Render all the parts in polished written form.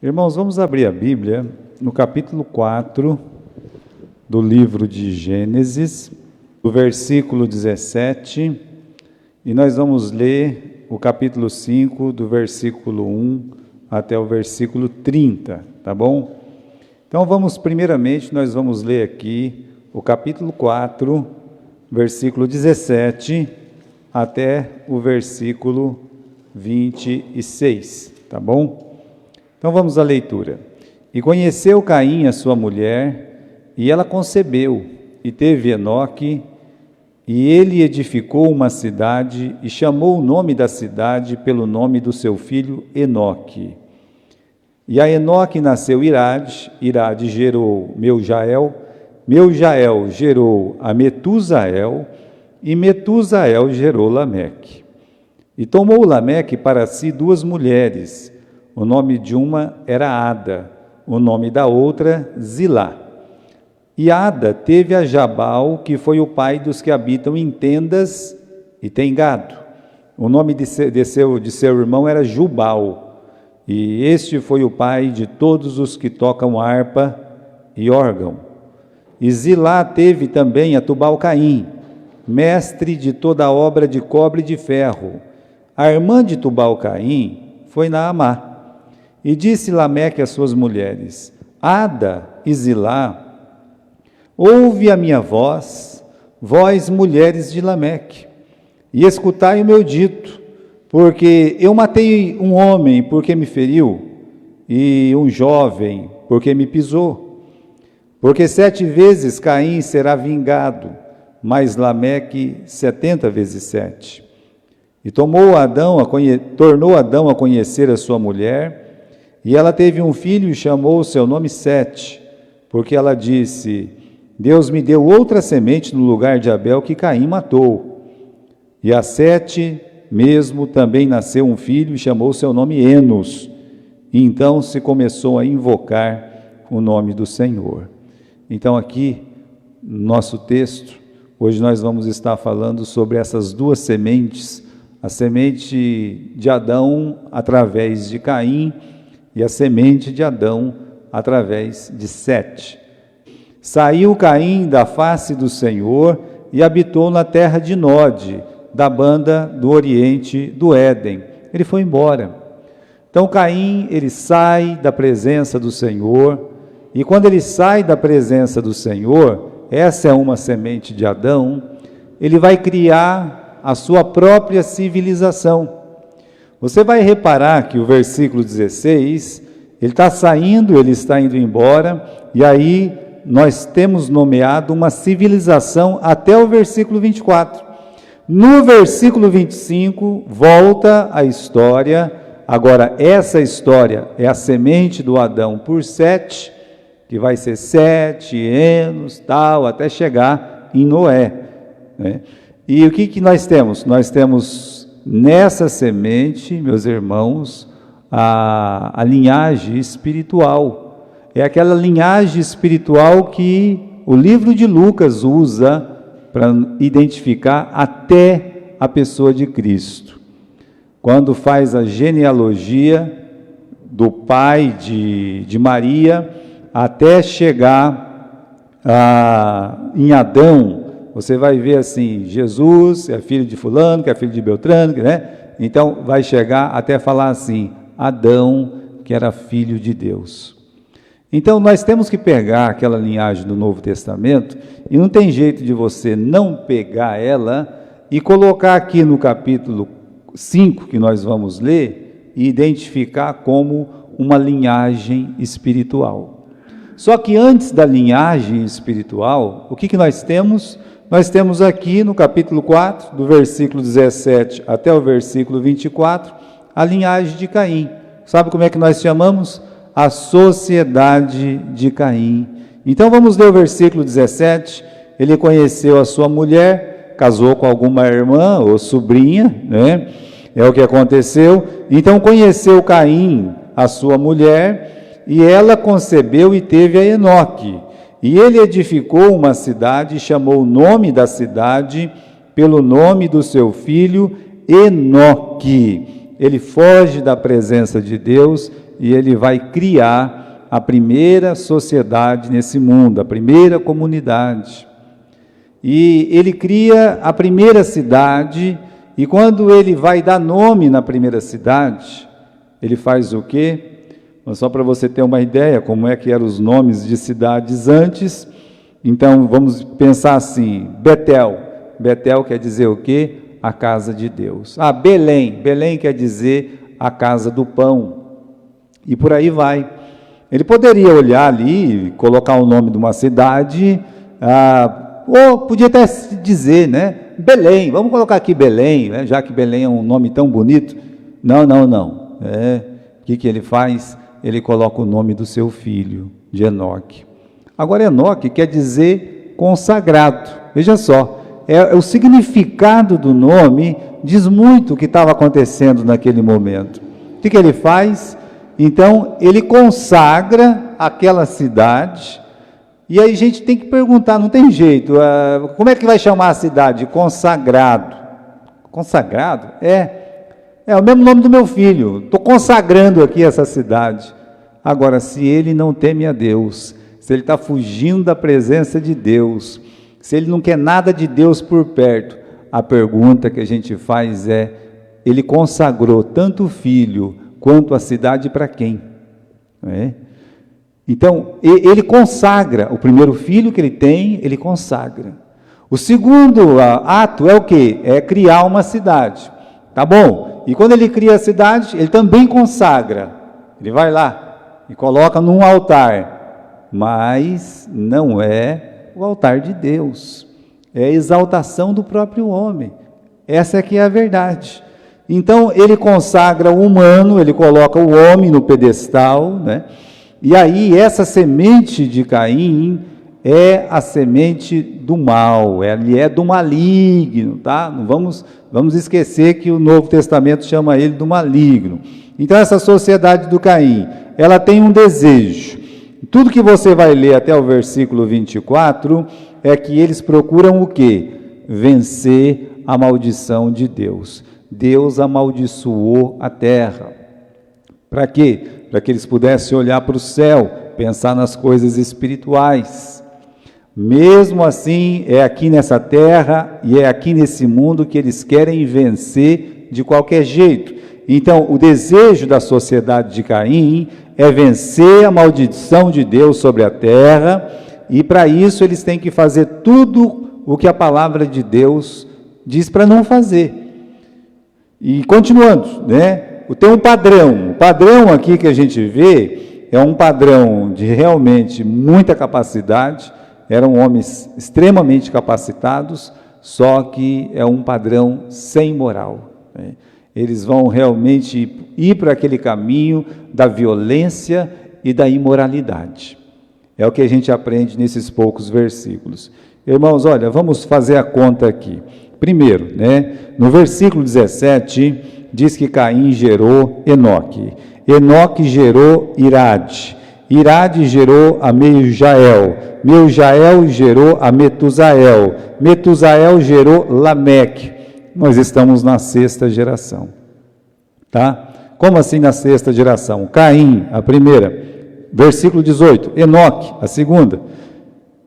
Irmãos, vamos abrir a Bíblia no capítulo 4 do livro de Gênesis, do versículo 17, e nós vamos ler o capítulo 5, do versículo 1 até o versículo 30, tá bom? Então primeiramente, nós vamos ler aqui o capítulo 4, versículo 17, até o versículo 26, tá bom? Então vamos à leitura. E conheceu Caim a sua mulher, e ela concebeu, e teve Enoque, e ele edificou uma cidade, e chamou o nome da cidade pelo nome do seu filho Enoque. E a Enoque nasceu Irade, Irade gerou Meujael, Meujael gerou a Metusael, e Metusael gerou Lameque. E tomou Lameque para si duas mulheres. O nome de uma era Ada, o nome da outra Zilá. E Ada teve a Jabal, que foi o pai dos que habitam em tendas e têm gado. O nome de seu irmão era Jubal, e este foi o pai de todos os que tocam harpa e órgão. E Zilá teve também a Tubal-Caim, mestre de toda a obra de cobre e de ferro. A irmã de Tubal-Caim foi Naamá. E disse Lameque às suas mulheres: Ada e Zilá, ouve a minha voz, vós mulheres de Lameque, e escutai o meu dito, porque eu matei um homem porque me feriu, e um jovem porque me pisou. Porque 7 vezes Caim será vingado, mas Lameque 70 vezes 7. E tornou Adão a conhecer a sua mulher, e ela teve um filho e chamou o seu nome Sete, porque ela disse: Deus me deu outra semente no lugar de Abel que Caim matou. E a Sete mesmo também nasceu um filho e chamou o seu nome Enos. E então se começou a invocar o nome do Senhor. Então aqui, no nosso texto, hoje nós vamos estar falando sobre essas duas sementes, a semente de Adão através de Caim, e a semente de Adão através de Sete. Saiu Caim da face do Senhor e habitou na terra de Nod, da banda do oriente do Éden. Ele foi embora. Então Caim, ele sai da presença do Senhor, e quando ele sai da presença do Senhor, essa é uma semente de Adão, ele vai criar a sua própria civilização. Você vai reparar que o versículo 16, ele está saindo, ele está indo embora, e aí nós temos nomeado uma civilização até o versículo 24. No versículo 25, volta a história. Agora, essa história é a semente do Adão por Sete, que vai ser 7 anos, tal, até chegar em Noé, né? E o que nós temos? Nós temos nessa semente, meus irmãos, a linhagem espiritual. É aquela linhagem espiritual que o livro de Lucas usa para identificar até a pessoa de Cristo. Quando faz a genealogia do pai de Maria, até chegar em Adão, você vai ver assim, Jesus é filho de fulano, que é filho de Beltrano, né? Então vai chegar até falar assim, Adão, que era filho de Deus. Então nós temos que pegar aquela linhagem do Novo Testamento, e não tem jeito de você não pegar ela e colocar aqui no capítulo 5, que nós vamos ler, e identificar como uma linhagem espiritual. Só que antes da linhagem espiritual, o que nós temos? Nós temos aqui no capítulo 4, do versículo 17 até o versículo 24, a linhagem de Caim. Sabe como é que nós chamamos? A sociedade de Caim. Então vamos ler o versículo 17. Ele conheceu a sua mulher, casou com alguma irmã ou sobrinha, né? É o que aconteceu. Então conheceu Caim a sua mulher, e ela concebeu e teve a Enoque. E ele edificou uma cidade e chamou o nome da cidade pelo nome do seu filho Enoque. Ele foge da presença de Deus e ele vai criar a primeira sociedade nesse mundo, a primeira comunidade. E ele cria a primeira cidade, e quando ele vai dar nome na primeira cidade, ele faz o quê? Só para você ter uma ideia como é que eram os nomes de cidades antes. Então, vamos pensar assim, Betel. Betel quer dizer o quê? A casa de Deus. Belém. Belém quer dizer a casa do pão. E por aí vai. Ele poderia olhar ali e colocar o nome de uma cidade, ou podia até dizer, né? Belém, vamos colocar aqui Belém, né? Já que Belém é um nome tão bonito. Não. O que ele faz? Ele coloca o nome do seu filho, de Enoque. Agora, Enoque quer dizer consagrado. Veja só, o significado do nome diz muito o que estava acontecendo naquele momento. O que ele faz? Então, ele consagra aquela cidade, e aí a gente tem que perguntar, não tem jeito, como é que vai chamar a cidade? Consagrado. Consagrado? É o mesmo nome do meu filho, estou consagrando aqui essa cidade. Agora, se ele não teme a Deus, se ele está fugindo da presença de Deus, se ele não quer nada de Deus por perto, a pergunta que a gente faz é, ele consagrou tanto o filho quanto a cidade para quem? Então, ele consagra, o primeiro filho que ele tem, ele consagra. O segundo ato é o quê? É criar uma cidade, tá bom? E quando ele cria a cidade, ele também consagra, ele vai lá e coloca num altar, mas não é o altar de Deus, é a exaltação do próprio homem, essa é que é a verdade. Então, ele consagra o humano, ele coloca o homem no pedestal, né? E aí, essa semente de Caim é a semente do mal, ele é do maligno, tá? Não vamos esquecer que o Novo Testamento chama ele do maligno. Então, essa sociedade do Caim, ela tem um desejo. Tudo que você vai ler até o versículo 24, é que eles procuram o quê? Vencer a maldição de Deus. Deus amaldiçoou a terra. Para quê? Para que eles pudessem olhar para o céu, pensar nas coisas espirituais. Mesmo assim, é aqui nessa terra e é aqui nesse mundo que eles querem vencer de qualquer jeito. Então, o desejo da sociedade de Caim é vencer a maldição de Deus sobre a terra, e para isso eles têm que fazer tudo o que a palavra de Deus diz para não fazer. E continuando, né? Tem um padrão. O padrão aqui que a gente vê é um padrão de realmente muita capacidade, eram homens extremamente capacitados, só que é um padrão sem moral, né? Eles vão realmente ir para aquele caminho da violência e da imoralidade. É o que a gente aprende nesses poucos versículos. Irmãos, olha, vamos fazer a conta aqui. Primeiro, né, no versículo 17, diz que Caim gerou Enoque. Enoque gerou Irade. Irade gerou a Meujael. Meujael gerou a Metusael. Metusael gerou Lameque. Nós estamos na sexta geração, tá? Como assim na sexta geração? Caim, a primeira, versículo 18, Enoque, a segunda,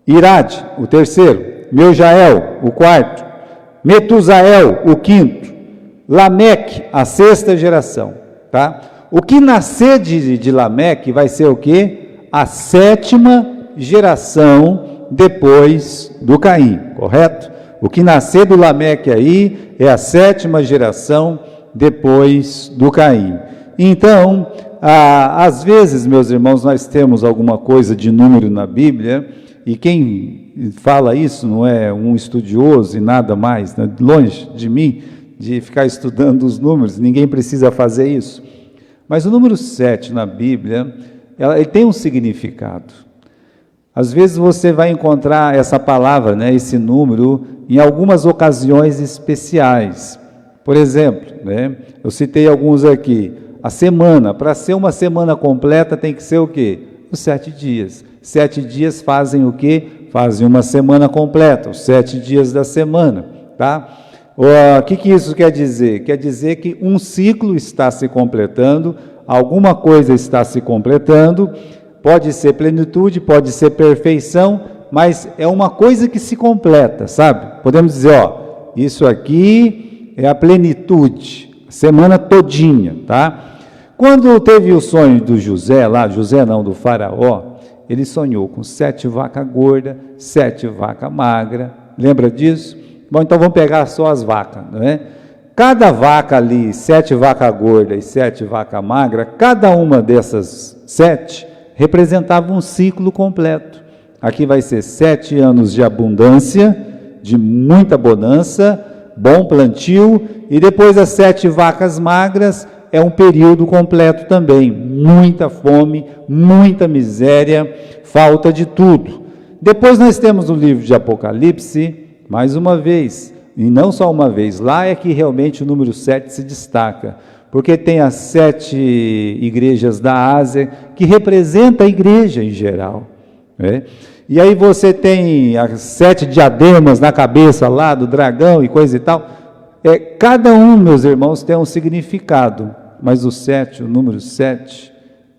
Irade, o terceiro, Meujael, o quarto, Metusael, o quinto, Lameque, a sexta geração, tá? O que nascer de Lameque vai ser o quê? A sétima geração depois do Caim, correto? O que nascer do Lameque aí é a sétima geração depois do Caim. Então, às vezes, meus irmãos, nós temos alguma coisa de número na Bíblia, e quem fala isso não é um estudioso e nada mais, né? Longe de mim, de ficar estudando os números, ninguém precisa fazer isso. Mas o número 7 na Bíblia, ele tem um significado. Às vezes você vai encontrar essa palavra, né, esse número, em algumas ocasiões especiais. Por exemplo, né, eu citei alguns aqui. A semana, para ser uma semana completa, tem que ser o quê? Os 7 dias. 7 dias fazem o quê? Fazem uma semana completa, os 7 dias da semana, tá? O que isso quer dizer? Quer dizer que um ciclo está se completando alguma coisa está se completando, pode ser plenitude, pode ser perfeição, mas é uma coisa que se completa, sabe? Podemos dizer, ó, isso aqui é a plenitude, a semana todinha, tá? Quando teve o sonho do José, do faraó, ele sonhou com 7 vacas gordas, 7 vacas magras, lembra disso? Bom, então vamos pegar só as vacas, não é? Cada vaca ali, 7 vacas gordas e 7 vacas magras, cada uma dessas 7 representava um ciclo completo. Aqui vai ser 7 anos de abundância, de muita bonança, bom plantio, e depois as 7 vacas magras é um período completo também, muita fome, muita miséria, falta de tudo. Depois nós temos no livro de Apocalipse, mais uma vez, e não só uma vez, lá é que realmente o número 7 se destaca, porque tem as 7 igrejas da Ásia, que representa a igreja em geral, né? E aí você tem as 7 diademas na cabeça lá do dragão e coisa e tal. Cada um, meus irmãos, tem um significado, mas o número 7,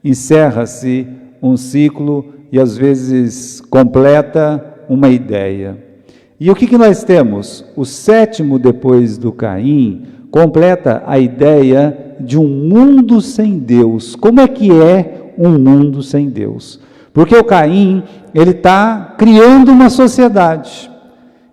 encerra-se um ciclo e às vezes completa uma ideia. E o que nós temos? O 7º depois do Caim completa a ideia de um mundo sem Deus. Como é que é um mundo sem Deus? Porque o Caim, ele está criando uma sociedade.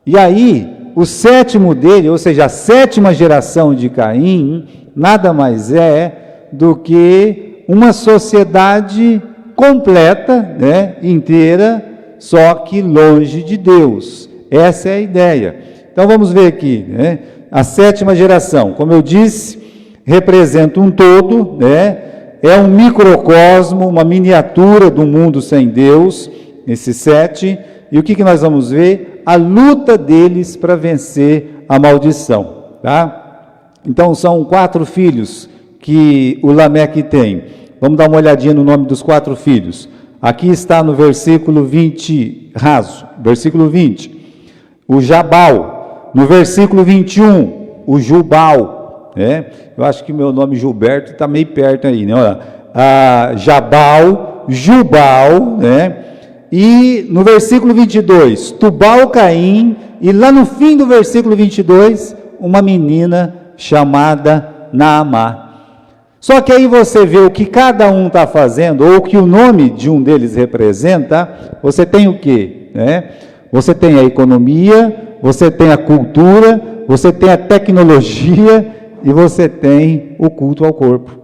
E aí, o 7º dele, ou seja, a 7ª geração de Caim, nada mais é do que uma sociedade completa, né, inteira, só que longe de Deus. Essa é a ideia. Então vamos ver aqui, né? A 7ª geração, como eu disse, representa um todo, né? É um microcosmo, uma miniatura do mundo sem Deus, esse 7, e o que nós vamos ver? A luta deles para vencer a maldição, tá? Então são 4 filhos que o Lameque tem. Vamos dar uma olhadinha no nome dos 4 filhos. Aqui está no versículo 20, versículo 20, o Jabal. No versículo 21, o Jubal. Eu acho que meu nome Gilberto está meio perto aí, né? Olha, Jabal, Jubal, né? E no versículo 22, Tubal Caim, e lá no fim do versículo 22, uma menina chamada Naamá. Só que aí você vê o que cada um está fazendo, ou o que o nome de um deles representa, você tem o quê? Você tem a economia, você tem a cultura, você tem a tecnologia, e você tem o culto ao corpo.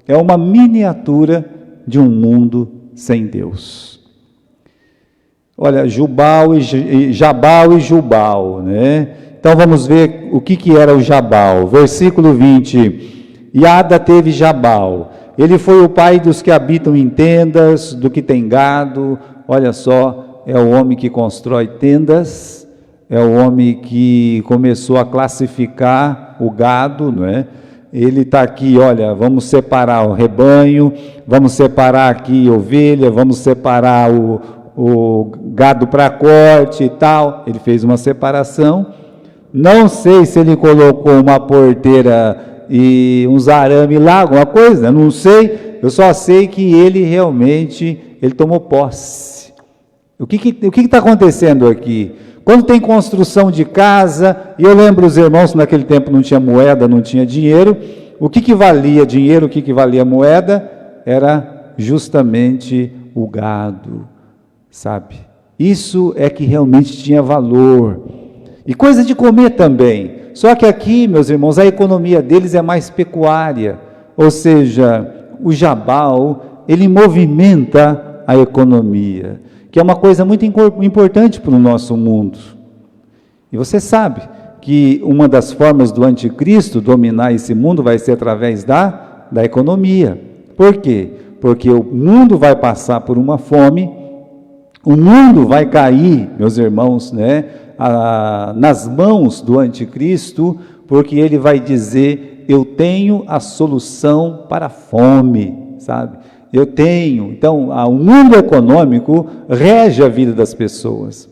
É uma miniatura de um mundo sem Deus. Olha, Jabal e Jubal, né? Então vamos ver o que era o Jabal. Versículo 20. Iada teve Jabal. Ele foi o pai dos que habitam em tendas, do que tem gado. Olha só, é o homem que constrói tendas. É o homem que começou a classificar o gado, não é? Ele está aqui, olha, vamos separar o rebanho, vamos separar aqui ovelha, vamos separar o gado para corte e tal. Ele fez uma separação. Não sei se ele colocou uma porteira e uns arame lá, alguma coisa, não sei. Eu só sei que ele realmente, ele tomou posse. O que está acontecendo aqui? Quando tem construção de casa, e eu lembro os irmãos, naquele tempo não tinha moeda, não tinha dinheiro, o que valia dinheiro, o que valia moeda, era justamente o gado, sabe? Isso é que realmente tinha valor. E coisa de comer também. Só que aqui, meus irmãos, a economia deles é mais pecuária, ou seja, o Jabal, ele movimenta a economia, que é uma coisa muito importante para o nosso mundo. E você sabe que uma das formas do anticristo dominar esse mundo vai ser através da economia. Por quê? Porque o mundo vai passar por uma fome, o mundo vai cair, meus irmãos, né, nas mãos do anticristo, porque ele vai dizer, eu tenho a solução para a fome, sabe? Eu tenho. Então, o mundo econômico rege a vida das pessoas.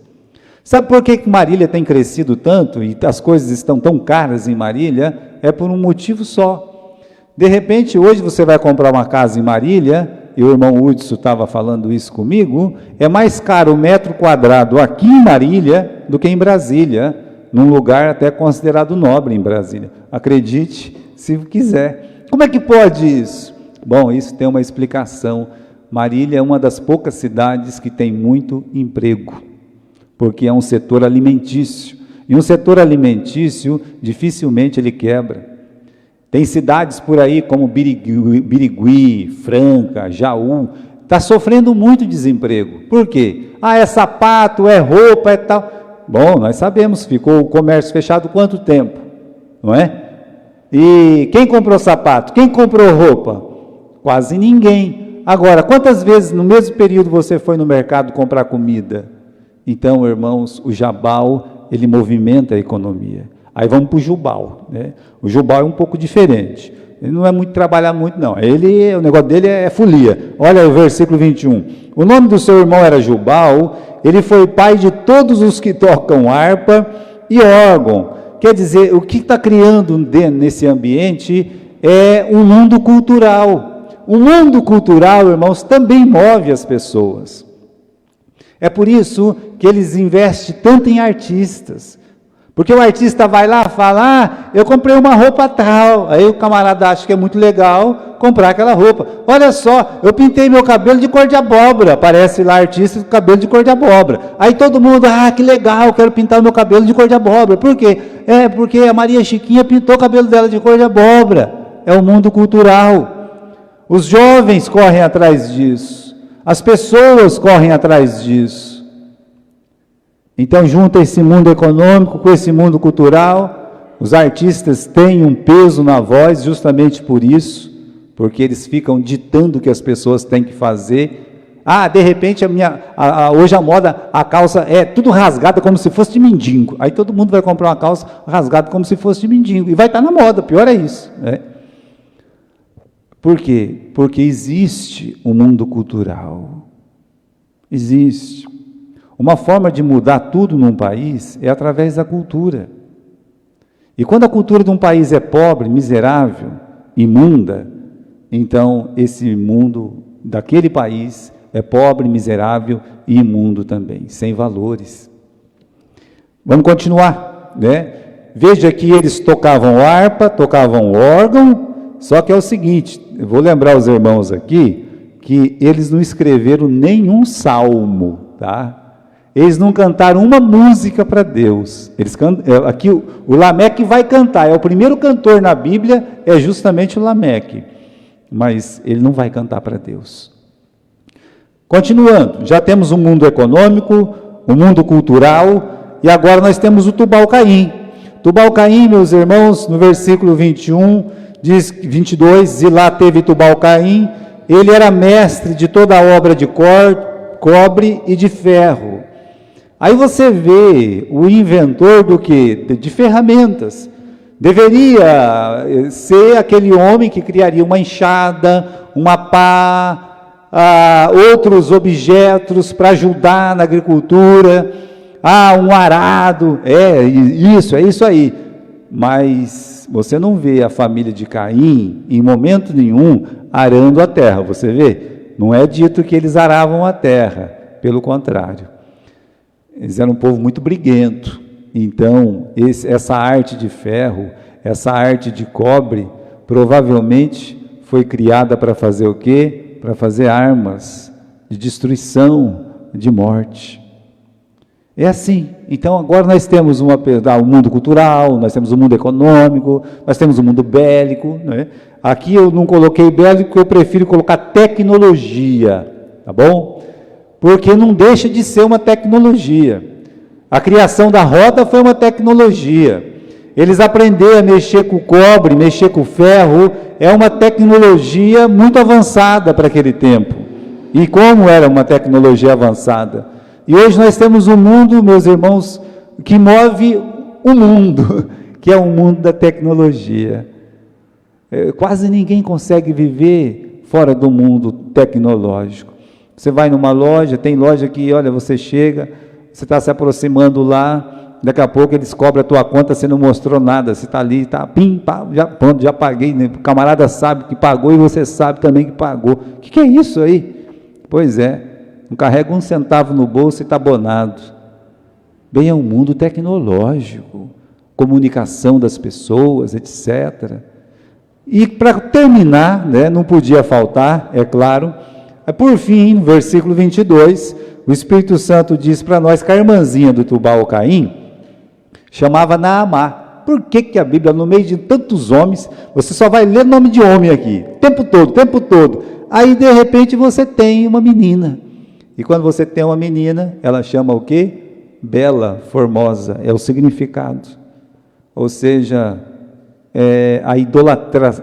Sabe por que Marília tem crescido tanto e as coisas estão tão caras em Marília? É por um motivo só. De repente, hoje você vai comprar uma casa em Marília, e o irmão Hudson estava falando isso comigo, é mais caro o metro quadrado aqui em Marília do que em Brasília, num lugar até considerado nobre em Brasília. Acredite, se quiser. Como é que pode isso? Bom, isso tem uma explicação. Marília é uma das poucas cidades que tem muito emprego, porque é um setor alimentício. E um setor alimentício, dificilmente ele quebra. Tem cidades por aí como Birigui, Franca, Jaú, está sofrendo muito desemprego. Por quê? É sapato, é roupa, é tal. Bom, nós sabemos, ficou o comércio fechado quanto tempo, não é? E quem comprou sapato? Quem comprou roupa? Quase ninguém. Agora, quantas vezes no mesmo período você foi no mercado comprar comida? Então, irmãos, o Jabal, ele movimenta a economia. Aí vamos para o Jubal, né? O Jubal é um pouco diferente. Ele não é muito trabalhar muito, não. O negócio dele é folia. Olha o versículo 21. O nome do seu irmão era Jubal, ele foi pai de todos os que tocam harpa e órgão. Quer dizer, o que está criando nesse ambiente é um mundo cultural. O mundo cultural, irmãos, também move as pessoas. É por isso que eles investem tanto em artistas. Porque o artista vai lá e fala, eu comprei uma roupa tal. Aí o camarada acha que é muito legal comprar aquela roupa. Olha só, eu pintei meu cabelo de cor de abóbora. Aparece lá artista com cabelo de cor de abóbora. Aí todo mundo, que legal, quero pintar o meu cabelo de cor de abóbora. Por quê? Porque a Maria Chiquinha pintou o cabelo dela de cor de abóbora. É o mundo cultural. Os jovens correm atrás disso. As pessoas correm atrás disso. Então, junta esse mundo econômico com esse mundo cultural. Os artistas têm um peso na voz justamente por isso, porque eles ficam ditando o que as pessoas têm que fazer. De repente, hoje a moda, a calça é tudo rasgada como se fosse de mendigo. Aí todo mundo vai comprar uma calça rasgada como se fosse de mendigo. E vai estar na moda, pior é isso, né? Por quê? Porque existe um mundo cultural. Existe. Uma forma de mudar tudo num país é através da cultura. E quando a cultura de um país é pobre, miserável, imunda, então esse mundo daquele país é pobre, miserável e imundo também, sem valores. Vamos continuar, né? Veja que eles tocavam harpa, tocavam órgão, só que é o seguinte, eu vou lembrar os irmãos aqui, que eles não escreveram nenhum salmo, tá? Eles não cantaram uma música para Deus. Aqui o Lameque vai cantar, é o primeiro cantor na Bíblia, é justamente o Lameque, mas ele não vai cantar para Deus. Continuando, já temos o mundo econômico, o mundo cultural, e agora nós temos o Tubal-Caim. Tubal-Caim, meus irmãos, no versículo 21, diz 22, e lá teve Tubal-Caim, ele era mestre de toda a obra de cobre e de ferro. Aí você vê o inventor do quê? De ferramentas. Deveria ser aquele homem que criaria uma enxada, uma pá, outros objetos para ajudar na agricultura, um arado, é isso aí. Mas você não vê a família de Caim, em momento nenhum, arando a terra, você vê? Não é dito que eles aravam a terra, pelo contrário. Eles eram um povo muito briguento. Então, essa arte de ferro, essa arte de cobre, provavelmente foi criada para fazer o quê? Para fazer armas de destruição, de morte. É assim. Então, agora nós temos o mundo cultural, nós temos o mundo econômico, nós temos o mundo bélico, né? Aqui eu não coloquei bélico, porque eu prefiro colocar tecnologia, tá bom? Porque não deixa de ser uma tecnologia. A criação da roda foi uma tecnologia. Eles aprenderam a mexer com o cobre, mexer com o ferro, é uma tecnologia muito avançada para aquele tempo. E como era uma tecnologia avançada? E hoje nós temos um mundo, meus irmãos, que move o mundo, que é o mundo da tecnologia. Quase ninguém consegue viver fora do mundo tecnológico. Você vai numa loja, tem loja que, olha, você chega, você está se aproximando lá, daqui a pouco eles cobram a tua conta, você não mostrou nada, você está ali, está, pim, pá, já, pronto, já paguei, né? O camarada sabe que pagou e você sabe também que pagou. O que é isso aí? Pois é, não carrega um centavo no bolso e está abonado. Bem, é um mundo tecnológico, comunicação das pessoas, etc. E para terminar, né, não podia faltar, é claro, por fim, no versículo 22, o Espírito Santo diz para nós que a irmãzinha do Tubal Caim chamava Naamá. Por que a Bíblia, no meio de tantos homens, você só vai ler nome de homem aqui, o tempo todo. Aí, de repente, você tem uma menina. E quando você tem uma menina, ela chama o quê? Bela, formosa, é o significado. Ou seja, a idolatria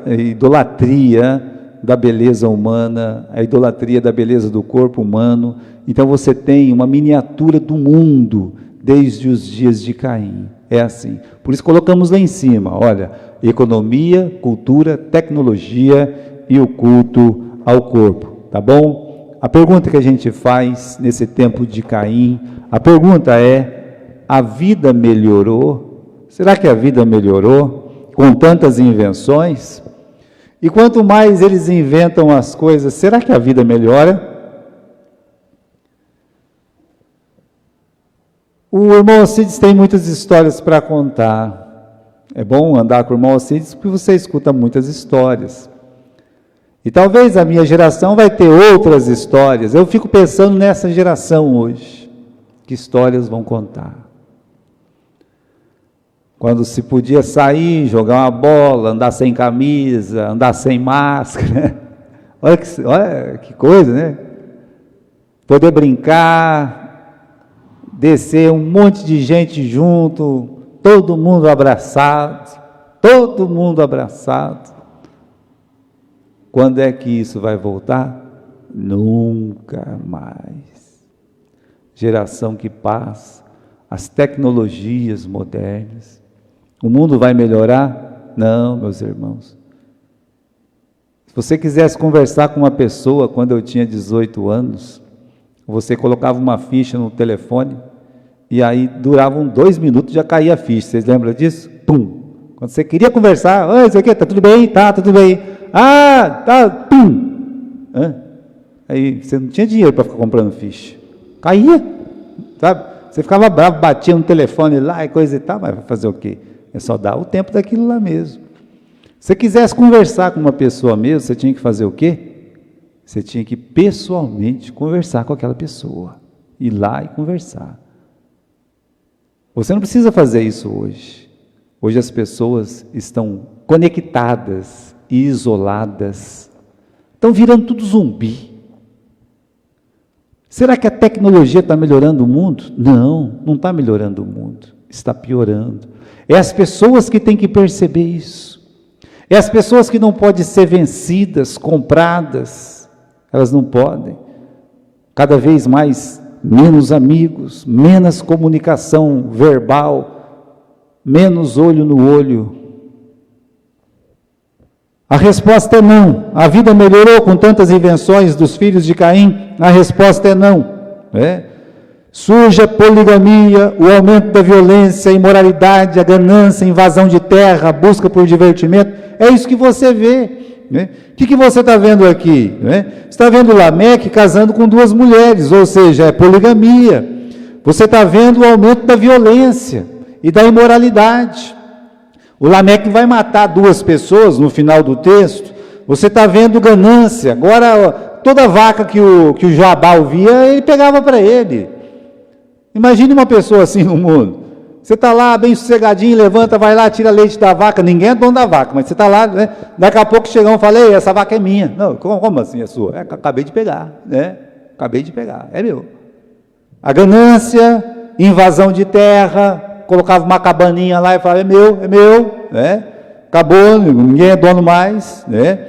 da beleza humana, a idolatria da beleza do corpo humano. Então você tem uma miniatura do mundo desde os dias de Caim. É assim. Por isso colocamos lá em cima, olha, economia, cultura, tecnologia e o culto ao corpo, tá bom? A pergunta que a gente faz nesse tempo de Caim, a pergunta é: a vida melhorou? Será que a vida melhorou com tantas invenções? E quanto mais eles inventam as coisas, será que a vida melhora? O irmão Alcides tem muitas histórias para contar. É bom andar com o irmão Alcides porque você escuta muitas histórias. E talvez a minha geração vai ter outras histórias. Eu fico pensando nessa geração hoje. Que histórias vão contar? Quando se podia sair, jogar uma bola, andar sem camisa, andar sem máscara. Olha que coisa, né? Poder brincar, descer um monte de gente junto, todo mundo abraçado. Quando é que isso vai voltar? Nunca mais. Geração que passa, as tecnologias modernas. O mundo vai melhorar? Não, meus irmãos. Se você quisesse conversar com uma pessoa quando eu tinha 18 anos, você colocava uma ficha no telefone e aí duravam 2 minutos, já caía a ficha. Vocês lembram disso? Pum! Quando você queria conversar, oi, isso aqui, tá tudo bem? Tá, tudo bem. Ah, tá, pum! Aí você não tinha dinheiro para ficar comprando ficha. Caía, sabe? Você ficava bravo, batia no telefone lá e coisa e tal, mas vai fazer o quê? É só dar o tempo daquilo lá mesmo. Se você quisesse conversar com uma pessoa mesmo, você tinha que fazer o quê? Você tinha que pessoalmente conversar com aquela pessoa. Ir lá e conversar. Você não precisa fazer isso hoje. Hoje as pessoas estão conectadas e isoladas. Estão virando tudo zumbi. Será que a tecnologia está melhorando o mundo? Não, não está melhorando o mundo. Está piorando. É as pessoas que têm que perceber isso. É as pessoas que não podem ser vencidas, compradas. Elas não podem. Cada vez mais, menos amigos, menos comunicação verbal, menos olho no olho. A resposta é não. A vida melhorou com tantas invenções dos filhos de Caim? A resposta é não. Surge a poligamia, o aumento da violência, a imoralidade, a ganância, a invasão de terra, a busca por divertimento. É isso que você vê. O que você está vendo aqui? Você está vendo Lameque casando com 2 mulheres, ou seja, é poligamia. Você está vendo o aumento da violência e da imoralidade. O Lameque vai matar 2 pessoas no final do texto. Você está vendo ganância. Agora, toda vaca que o Jabal via, ele pegava para ele. Imagine uma pessoa assim no mundo. Você está lá bem sossegadinho, levanta, vai lá, tira leite da vaca. Ninguém é dono da vaca, mas você está lá, né? Daqui a pouco chegam e falam: ei, essa vaca é minha. Não, como assim é sua? Acabei de pegar, né? Acabei de pegar, é meu. A ganância, invasão de terra, colocava uma cabaninha lá e falava: é meu, né? Acabou, ninguém é dono mais, né?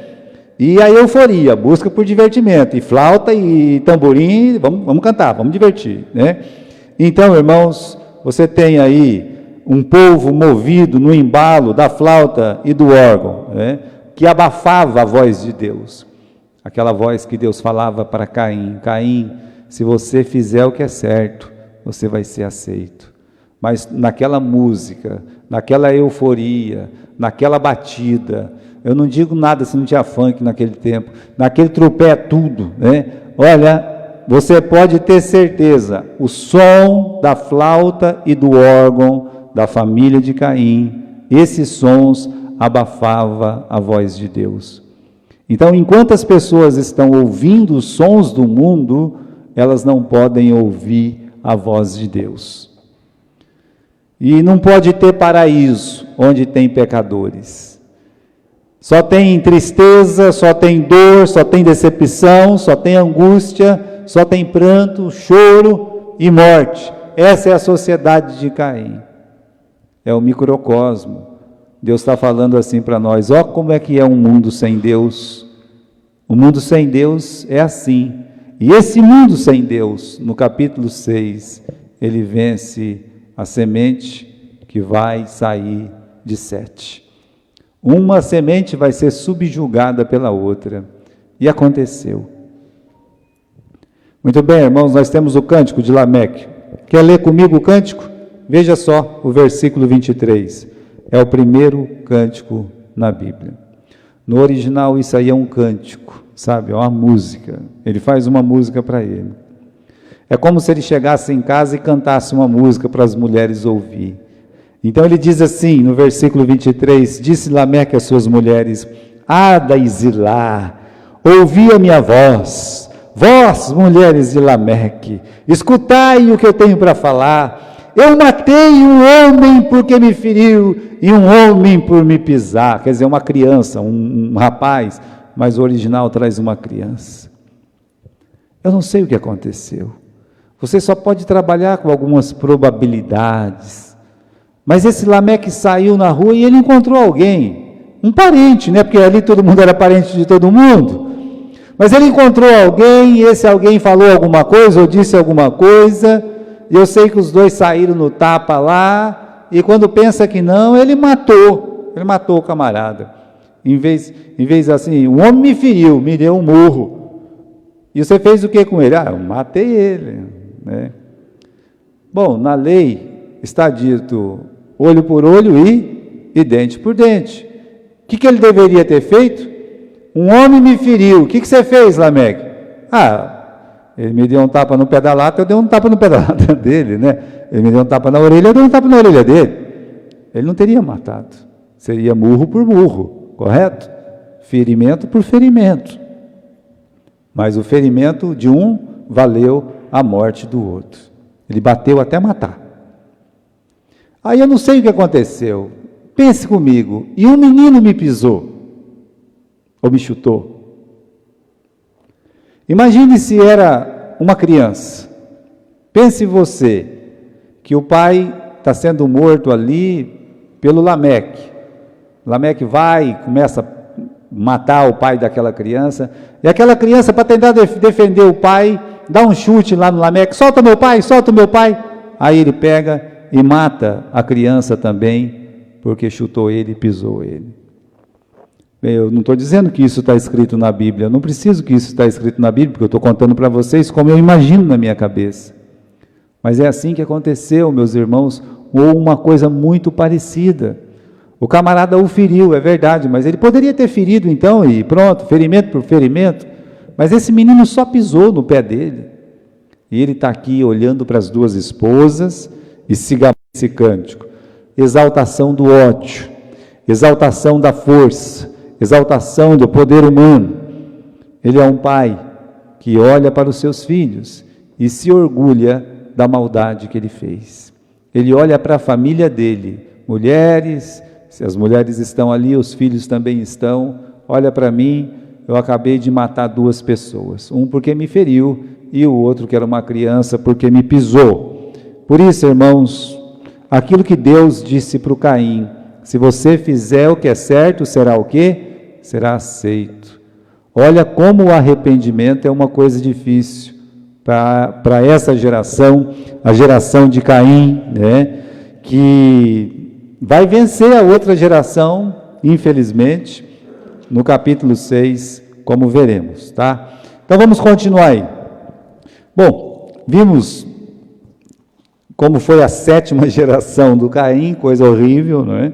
E a euforia, busca por divertimento, e flauta e tamborim, vamos cantar, vamos divertir, né? Então, irmãos, você tem aí um povo movido no embalo da flauta e do órgão, né, que abafava a voz de Deus. Aquela voz que Deus falava para Caim: Caim, se você fizer o que é certo, você vai ser aceito. mas naquela música, naquela euforia, naquela batida. Eu não digo nada se não tinha funk naquele tempo, naquele tropé tudo, né? Olha, você pode ter certeza, o som da flauta e do órgão da família de Caim, esses sons abafava a voz de Deus. Então, enquanto as pessoas estão ouvindo os sons do mundo, elas não podem ouvir a voz de Deus. E não pode ter paraíso onde tem pecadores. Só tem tristeza, só tem dor, só tem decepção, só tem angústia, só tem pranto, choro e morte. Essa é a sociedade de Caim. É o microcosmo. Deus está falando assim para nós, ó como é que é um mundo sem Deus. O mundo sem Deus é assim. E esse mundo sem Deus, no capítulo 6, ele vence a semente que vai sair de Sete. Uma semente vai ser subjugada pela outra. E aconteceu. Muito bem, irmãos, nós temos o cântico de Lameque. Quer ler comigo o cântico? Veja só o versículo 23. É o primeiro cântico na Bíblia. No original, isso aí é um cântico, sabe? É uma música. Ele faz uma música para ele. É como se ele chegasse em casa e cantasse uma música para as mulheres ouvir. Então ele diz assim, no versículo 23, disse Lameque às suas mulheres, Ada e Zilá, ouvi a minha voz, vós, mulheres de Lameque, escutai o que eu tenho para falar. Eu matei um homem porque me feriu e um homem por me pisar. Quer dizer, uma criança, um rapaz, mas o original traz uma criança. Eu não sei o que aconteceu. Você só pode trabalhar com algumas probabilidades. Mas esse Lameque saiu na rua e ele encontrou alguém, um parente, né? Porque ali todo mundo era parente de todo mundo. Mas ele encontrou alguém e esse alguém falou alguma coisa ou disse alguma coisa. E eu sei que os dois saíram no tapa lá, e quando pensa que não, ele matou o camarada. Em vez assim, o homem me feriu, me deu um murro. E você fez o que com ele? Eu matei ele. Né? Bom, na lei está dito olho por olho e dente por dente. O que ele deveria ter feito? Um homem me feriu, o que você fez, Lameque? Ele me deu um tapa no pé da lata, eu dei um tapa no pé da lata dele, né? Ele me deu um tapa na orelha, eu dei um tapa na orelha dele. Ele não teria matado. Seria murro por murro, correto? Ferimento por ferimento. Mas o ferimento de um valeu a morte do outro. Ele bateu até matar. Aí eu não sei o que aconteceu. Pense comigo. E um menino me pisou. Ou me chutou. Imagine se era uma criança. Pense você, que o pai está sendo morto ali pelo Lameque. Lameque vai e começa a matar o pai daquela criança. E aquela criança, para tentar defender o pai, dá um chute lá no Lameque. Solta meu pai, solta o meu pai. Aí ele pega e mata a criança também, porque chutou ele e pisou ele. Eu não estou dizendo que isso está escrito na Bíblia, eu não preciso que isso está escrito na Bíblia, porque eu estou contando para vocês como eu imagino na minha cabeça. Mas é assim que aconteceu, meus irmãos, ou uma coisa muito parecida. O camarada o feriu, é verdade, mas ele poderia ter ferido então, e pronto, ferimento por ferimento, mas esse menino só pisou no pé dele. E ele está aqui olhando para as duas esposas e se gabando esse cântico. Exaltação do ódio, exaltação da força, exaltação do poder humano. Ele é um pai que olha para os seus filhos e se orgulha da maldade que ele fez. Ele olha para a família dele, mulheres, se as mulheres estão ali, os filhos também estão. Olha para mim, eu acabei de matar duas pessoas, um porque me feriu e o outro que era uma criança porque me pisou. Por isso, irmãos, aquilo que Deus disse para o Caim, se você fizer o que é certo, será o quê? Será aceito. Olha como o arrependimento é uma coisa difícil para essa geração, a geração de Caim, né, que vai vencer a outra geração, infelizmente, no capítulo 6, como veremos, tá? Então vamos continuar aí. Bom, vimos como foi a 7ª geração do Caim, coisa horrível, não é?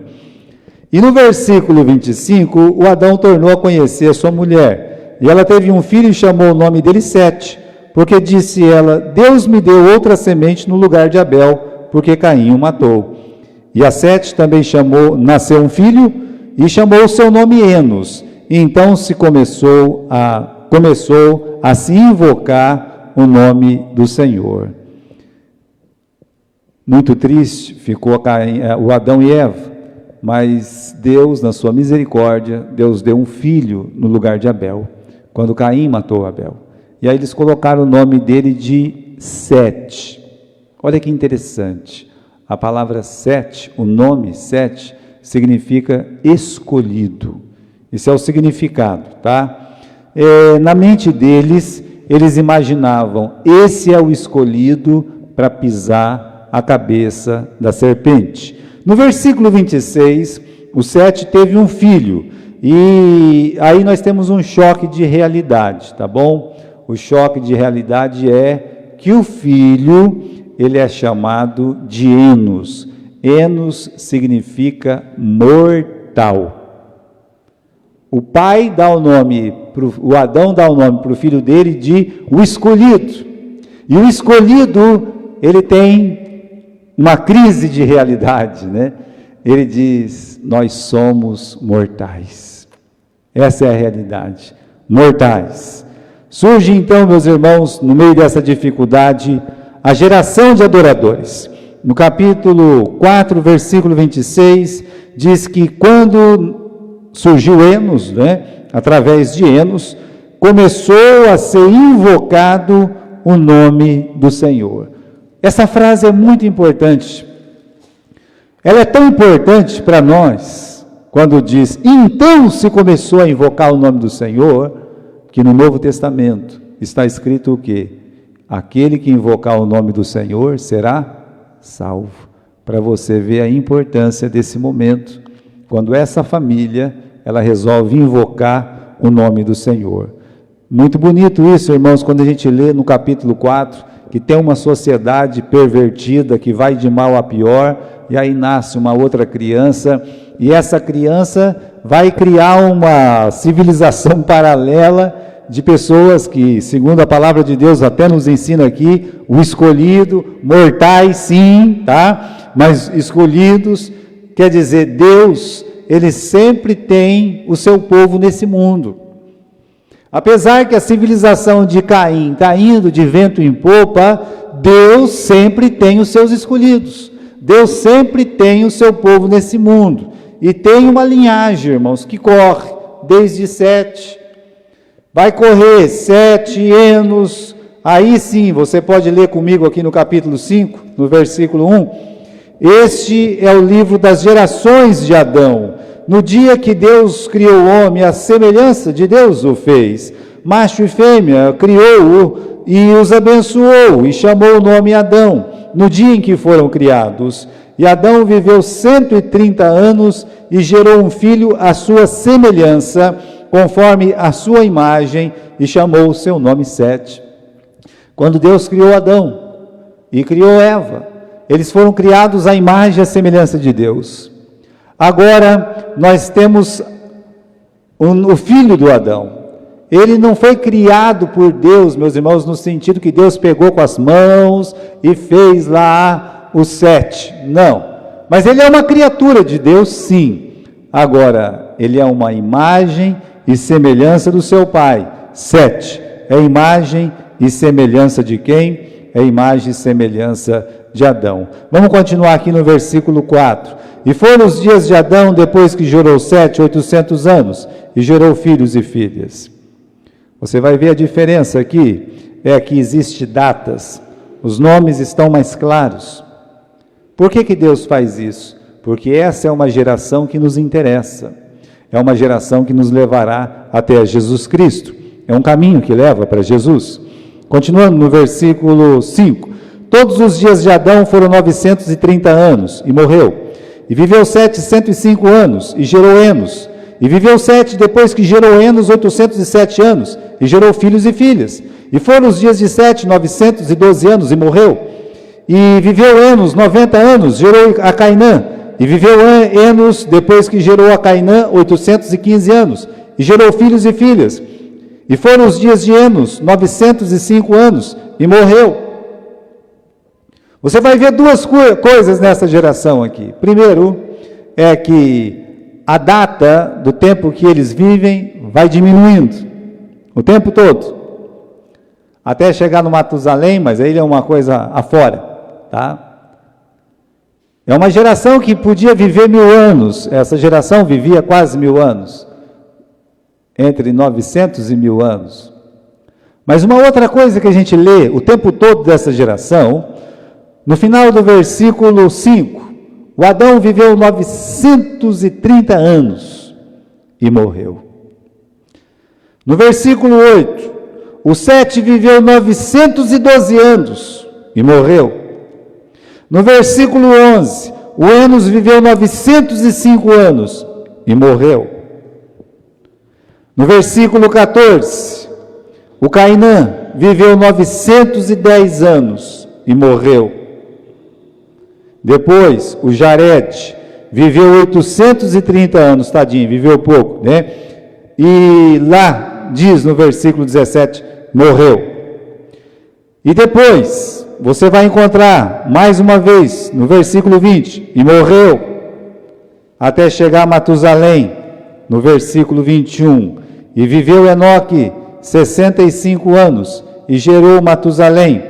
E no versículo 25, o Adão tornou a conhecer a sua mulher, e ela teve um filho e chamou o nome dele Sete, porque disse ela, Deus me deu outra semente no lugar de Abel, porque Caim o matou. E a Sete também nasceu um filho, e chamou o seu nome Enos, e então começou a se invocar o nome do Senhor. Muito triste ficou o Adão e Eva, mas Deus, na sua misericórdia, Deus deu um filho no lugar de Abel, quando Caim matou Abel. E aí eles colocaram o nome dele de Sete. Olha que interessante, a palavra Sete, o nome Sete, significa escolhido. Esse é o significado, tá? Na mente deles, eles imaginavam, esse é o escolhido para pisar a cabeça da serpente. No versículo 26, o Sete teve um filho, e aí nós temos um choque de realidade, tá bom? O choque de realidade é que o filho, ele é chamado de Enos. Enos significa mortal. O pai dá o nome, o Adão dá o nome para o filho dele de o escolhido. E o escolhido, ele tem uma crise de realidade, né? Ele diz, nós somos mortais. Essa é a realidade, mortais. Surge então, meus irmãos, no meio dessa dificuldade, a geração de adoradores. No capítulo 4, versículo 26, diz que quando surgiu Enos, né, através de Enos, começou a ser invocado o nome do Senhor. Essa frase é muito importante. Ela é tão importante para nós, quando diz, então se começou a invocar o nome do Senhor, que no Novo Testamento está escrito o quê? Aquele que invocar o nome do Senhor será salvo. Para você ver a importância desse momento, quando essa família, ela resolve invocar o nome do Senhor. Muito bonito isso, irmãos, quando a gente lê no capítulo 4, que tem uma sociedade pervertida, que vai de mal a pior, e aí nasce uma outra criança, e essa criança vai criar uma civilização paralela de pessoas que, segundo a palavra de Deus, até nos ensina aqui, o escolhido, mortais sim, tá? Mas escolhidos, quer dizer, Deus, Ele sempre tem o seu povo nesse mundo. Apesar que a civilização de Caim está indo de vento em popa, Deus sempre tem os seus escolhidos. Deus sempre tem o seu povo nesse mundo. E tem uma linhagem, irmãos, que corre desde Sete. Vai correr Sete, Enos. Aí sim, você pode ler comigo aqui no capítulo 5, no versículo 1. Este é o livro das gerações de Adão. No dia que Deus criou o homem, a semelhança de Deus o fez. Macho e fêmea criou-o e os abençoou e chamou o nome Adão, no dia em que foram criados. E Adão viveu 130 anos e gerou um filho à sua semelhança, conforme a sua imagem, e chamou o seu nome Sete. Quando Deus criou Adão e criou Eva, eles foram criados à imagem e à semelhança de Deus. Agora, nós temos o filho do Adão. Ele não foi criado por Deus, meus irmãos, no sentido que Deus pegou com as mãos e fez lá o Sete. Não. Mas ele é uma criatura de Deus, sim. Agora, ele é uma imagem e semelhança do seu pai. Sete. É imagem e semelhança de quem? É imagem e semelhança de Adão. Vamos continuar aqui no versículo 4. E foram os dias de Adão, depois que gerou Sete, 800 anos, e gerou filhos e filhas. Você vai ver a diferença aqui, é que existe datas, os nomes estão mais claros. Por que Deus faz isso? Porque essa é uma geração que nos interessa, é uma geração que nos levará até Jesus Cristo, é um caminho que leva para Jesus. Continuando no versículo 5, todos os dias de Adão foram 930 anos, e morreu. E viveu Sete 105 anos, e gerou Enos. E viveu Sete, depois que gerou Enos, 807 anos, e gerou filhos e filhas. E foram os dias de Sete 912 anos, e morreu. E viveu Enos 90 anos, gerou a Cainã. E viveu Enos, depois que gerou a Cainã, 815 anos. E gerou filhos e filhas. E foram os dias de Enos, 905 anos, e morreu. Você vai ver duas coisas nessa geração aqui. Primeiro, é que a data do tempo que eles vivem vai diminuindo, o tempo todo, até chegar no Matusalém, mas aí é uma coisa afora, tá? É uma geração que podia viver 1000 anos, essa geração vivia quase 1000 anos, entre 900 e 1000 anos. Mas uma outra coisa que a gente lê o tempo todo dessa geração, no final do versículo 5, o Adão viveu 930 anos e morreu. No versículo 8, o Sete viveu 912 anos e morreu. No versículo 11, o Enos viveu 905 anos e morreu. No versículo 14, o Cainã viveu 910 anos e morreu. Depois, o Jared viveu 830 anos, tadinho, viveu pouco, né? E lá, diz no versículo 17, morreu. E depois, você vai encontrar, mais uma vez, no versículo 20, e morreu, até chegar a Matusalém, no versículo 21, e viveu Enoque 65 anos, e gerou Matusalém,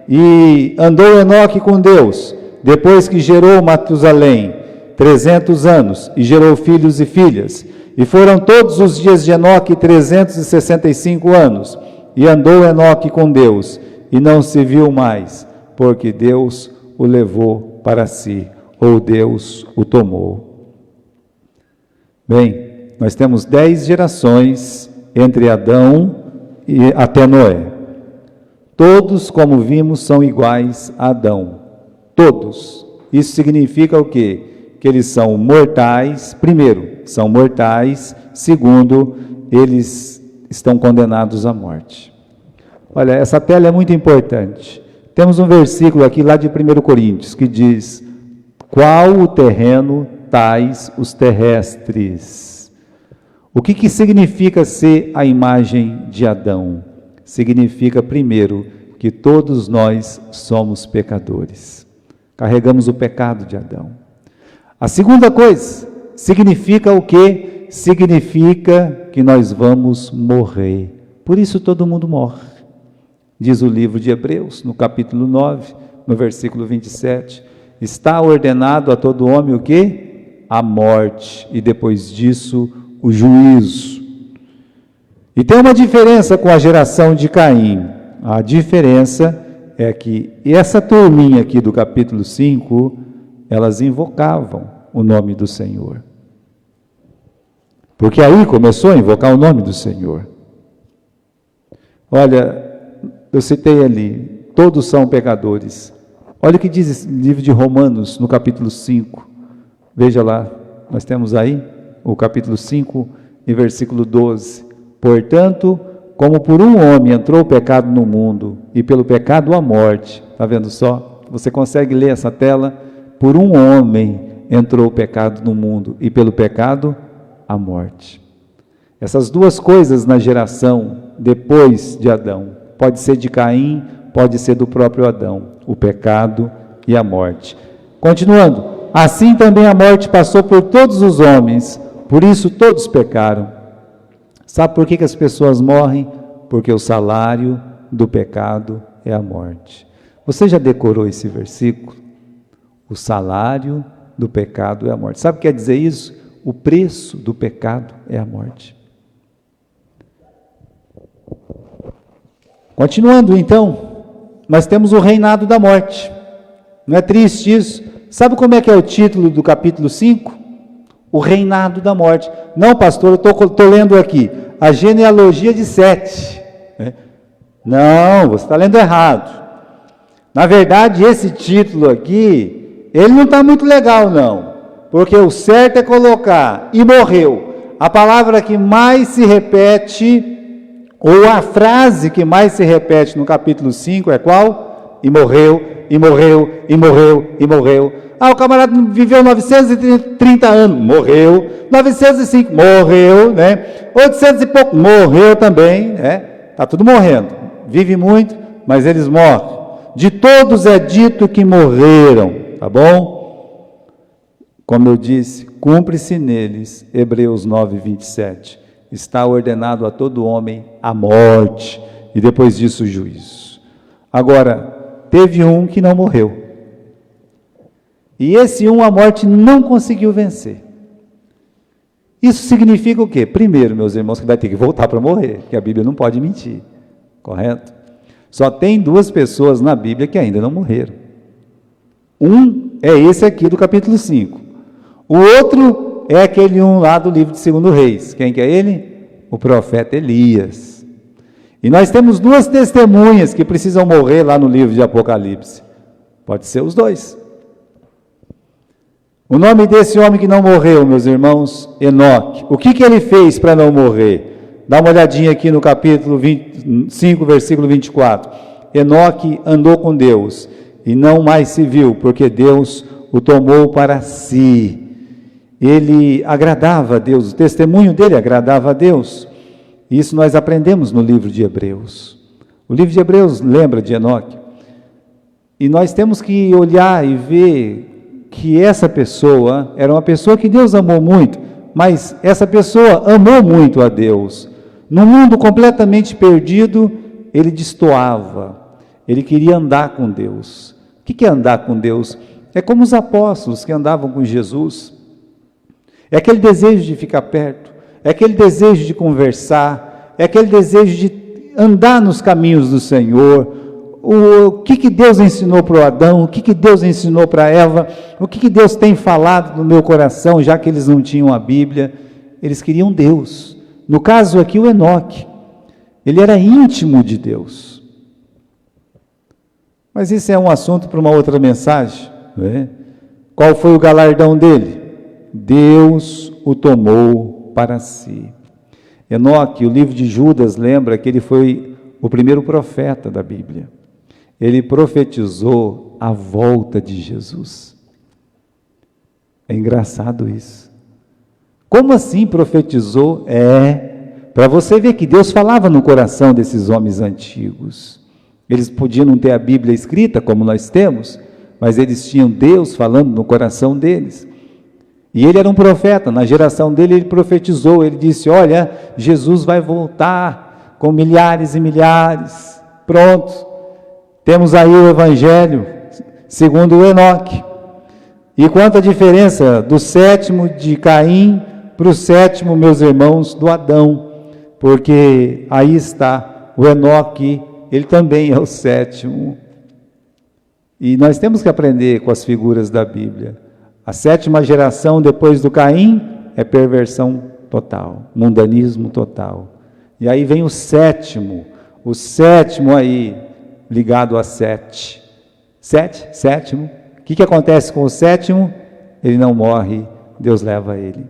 e andou Enoque com Deus, depois que gerou Matusalém 300 anos, e gerou filhos e filhas, e foram todos os dias de Enoque 365 anos, e andou Enoque com Deus, e não se viu mais, porque Deus o levou para si, ou Deus o tomou. Bem, nós temos 10 gerações entre Adão e até Noé. Todos, como vimos, são iguais a Adão. Todos. Isso significa o quê? Que eles são mortais. Primeiro, são mortais. Segundo, eles estão condenados à morte. Olha, essa tela é muito importante. Temos um versículo aqui lá de 1 Coríntios que diz: qual o terreno, tais os terrestres. O que significa ser a imagem de Adão? Significa, primeiro, que todos nós somos pecadores. Carregamos o pecado de Adão. A segunda coisa, significa o quê? Significa que nós vamos morrer. Por isso todo mundo morre. Diz o livro de Hebreus, no capítulo 9, no versículo 27, está ordenado a todo homem o quê? A morte, e depois disso, o juízo. E tem uma diferença com a geração de Caim. A diferença é que essa turminha aqui do capítulo 5, elas invocavam o nome do Senhor. Porque aí começou a invocar o nome do Senhor. Olha, eu citei ali, todos são pecadores. Olha o que diz o livro de Romanos, no capítulo 5. Veja lá, nós temos aí o capítulo 5, e versículo 12. Portanto, como por um homem entrou o pecado no mundo, e pelo pecado a morte. Está vendo só? Você consegue ler essa tela? Por um homem entrou o pecado no mundo, e pelo pecado a morte. Essas duas coisas na geração depois de Adão, pode ser de Caim, pode ser do próprio Adão, o pecado e a morte. Continuando, assim também a morte passou por todos os homens, por isso todos pecaram. Sabe por que as pessoas morrem? Porque o salário do pecado é a morte. Você já decorou esse versículo? O salário do pecado é a morte. Sabe o que quer dizer isso? O preço do pecado é a morte. Continuando então, nós temos o reinado da morte. Não é triste isso? Sabe como é que é o título do capítulo 5? O reinado da morte. Não, pastor, eu estou lendo aqui, a genealogia de Sete. Não, você está lendo errado. Na verdade, esse título aqui, ele não está muito legal não, porque o certo é colocar, e morreu. A palavra que mais se repete, ou a frase que mais se repete no capítulo 5 é qual? e morreu, e morreu, e morreu, e morreu. Ah, o camarada viveu 930 anos, morreu. 905, morreu, né? 800 e pouco, morreu também, né? Está tudo morrendo. Vive muito, mas eles morrem. De todos é dito que morreram, tá bom? Como eu disse, cumpre-se neles, Hebreus 9, 27. Está ordenado a todo homem a morte, e depois disso o juízo. Agora, teve um que não morreu. E esse um a morte não conseguiu vencer. Isso significa o quê? Primeiro, meus irmãos, que vai ter que voltar para morrer, que a Bíblia não pode mentir, correto? Só tem 2 pessoas na Bíblia que ainda não morreram. Um é esse aqui do capítulo 5. O outro é aquele um lá do livro de 2 Reis. Quem que é ele? O profeta Elias. E nós temos 2 testemunhas que precisam morrer lá no livro de Apocalipse. Pode ser os 2. O nome desse homem que não morreu, meus irmãos, Enoque. O que ele fez para não morrer? Dá uma olhadinha aqui no capítulo 5, versículo 24. Enoque andou com Deus e não mais se viu, porque Deus o tomou para si. Ele agradava a Deus, o testemunho dele agradava a Deus. Isso nós aprendemos no livro de Hebreus. O livro de Hebreus lembra de Enoque. E nós temos que olhar e ver que essa pessoa era uma pessoa que Deus amou muito, mas essa pessoa amou muito a Deus. No mundo completamente perdido, ele destoava, ele queria andar com Deus. O que é andar com Deus? É como os apóstolos que andavam com Jesus. É aquele desejo de ficar perto, é aquele desejo de conversar, é aquele desejo de andar nos caminhos do Senhor. O que Deus ensinou para o Adão, o que Deus ensinou para Eva, o que Deus tem falado no meu coração, já que eles não tinham a Bíblia. Eles queriam Deus. No caso aqui, o Enoque, ele era íntimo de Deus. Mas isso é um assunto para uma outra mensagem, não é? Qual foi o galardão dele? Deus o tomou para si. Enoque, o livro de Judas lembra que ele foi o primeiro profeta da Bíblia. Ele profetizou a volta de Jesus. É engraçado isso. Como assim profetizou? Para você ver que Deus falava no coração desses homens antigos. Eles podiam não ter a Bíblia escrita, como nós temos, mas eles tinham Deus falando no coração deles. E ele era um profeta, na geração dele ele profetizou, ele disse, olha, Jesus vai voltar com milhares e milhares. Pronto. Temos aí o Evangelho, segundo o Enoque. E quanta diferença do 7º de Caim para o 7º, meus irmãos, do Adão. Porque aí está o Enoque, ele também é o 7º. E nós temos que aprender com as figuras da Bíblia. A 7ª geração depois do Caim é perversão total, mundanismo total. E aí vem o 7º aí, ligado a 7. 7º. O que acontece com o 7º? Ele não morre, Deus leva ele.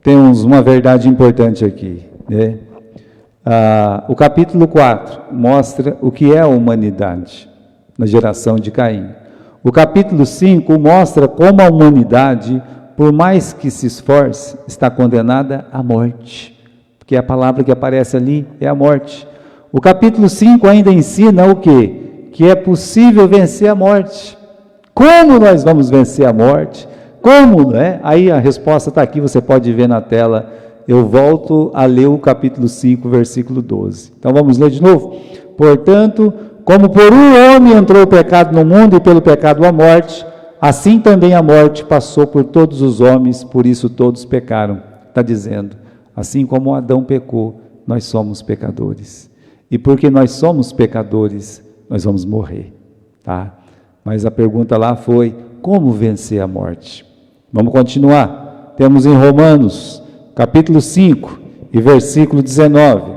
Temos uma verdade importante aqui, né? O capítulo 4 mostra o que é a humanidade na geração de Caim. O capítulo 5 mostra como a humanidade, por mais que se esforce, está condenada à morte. Porque a palavra que aparece ali é a morte. O capítulo 5 ainda ensina o quê? Que é possível vencer a morte. Como nós vamos vencer a morte? Como, né? Aí a resposta está aqui, você pode ver na tela. Eu volto a ler o capítulo 5, versículo 12. Então vamos ler de novo? Portanto, como por um homem entrou o pecado no mundo e pelo pecado a morte, assim também a morte passou por todos os homens, por isso todos pecaram. Está dizendo, assim como Adão pecou, nós somos pecadores. E porque nós somos pecadores, nós vamos morrer, tá? Mas a pergunta lá foi, como vencer a morte? Vamos continuar. Temos em Romanos, capítulo 5 e versículo 19.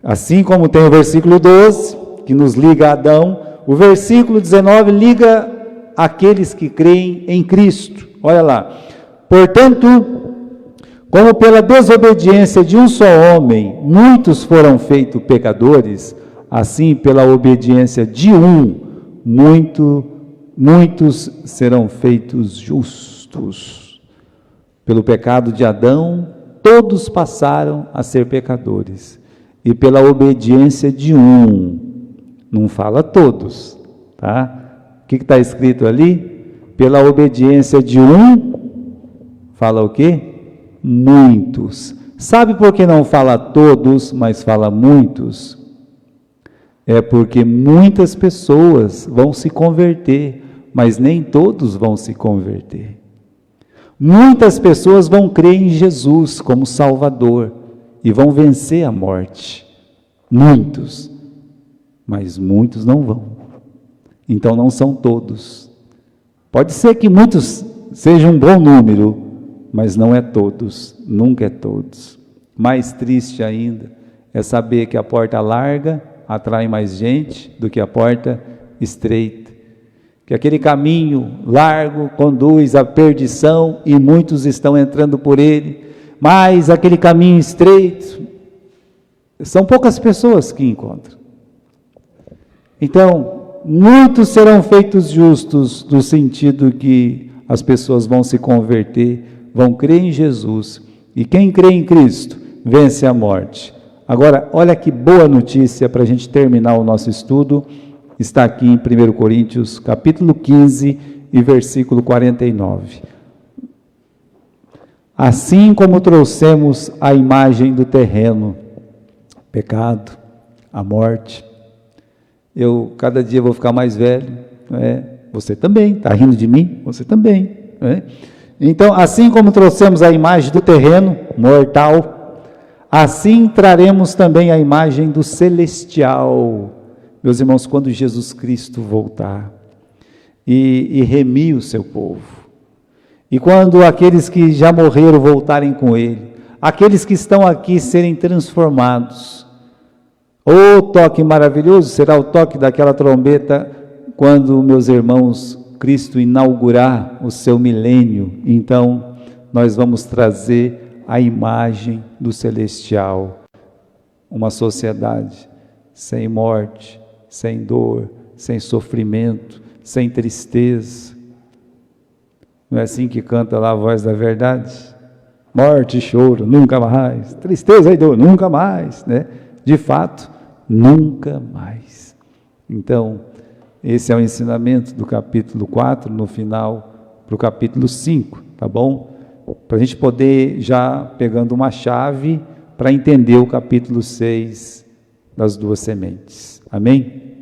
Assim como tem o versículo 12, que nos liga a Adão, o versículo 19 liga aqueles que creem em Cristo. Olha lá. Portanto, Como pela desobediência de um só homem, muitos foram feitos pecadores, assim pela obediência de um, muitos serão feitos justos. Pelo pecado de Adão, todos passaram a ser pecadores. E pela obediência de um, não fala todos, tá? O que está escrito ali? Pela obediência de um, fala o quê? Muitos. Sabe por que não fala todos, mas fala muitos? É porque muitas pessoas vão se converter, mas nem todos vão se converter. Muitas pessoas vão crer em Jesus como Salvador e vão vencer a morte. Muitos, mas muitos não vão. Então não são todos. Pode ser que muitos sejam um bom número, mas não é todos, nunca é todos. Mais triste ainda é saber que a porta larga atrai mais gente do que a porta estreita. Que aquele caminho largo conduz à perdição e muitos estão entrando por ele, mas aquele caminho estreito, são poucas pessoas que encontram. Então, muitos serão feitos justos, no sentido que as pessoas vão se converter, vão crer em Jesus, e quem crê em Cristo, vence a morte. Agora, olha que boa notícia para a gente terminar o nosso estudo, está aqui em 1 Coríntios, capítulo 15 e versículo 49. Assim como trouxemos a imagem do terreno, pecado, a morte, cada dia vou ficar mais velho, você também, está rindo de mim? Você também, Então, assim como trouxemos a imagem do terreno, mortal, assim traremos também a imagem do celestial. Meus irmãos, quando Jesus Cristo voltar e remir o seu povo, e quando aqueles que já morreram voltarem com Ele, aqueles que estão aqui serem transformados, o toque maravilhoso será o toque daquela trombeta, quando, meus irmãos, Cristo inaugurar o seu milênio. Então nós vamos trazer a imagem do celestial, uma sociedade sem morte, sem dor, sem sofrimento, sem tristeza. Não é assim que canta lá a Voz da Verdade? Morte e choro, nunca mais. Tristeza e dor, nunca mais, De fato, nunca mais. Então, esse é o ensinamento do capítulo 4, no final, para o capítulo 5, tá bom? Para a gente poder, já pegando uma chave, para entender o capítulo 6 das duas sementes. Amém?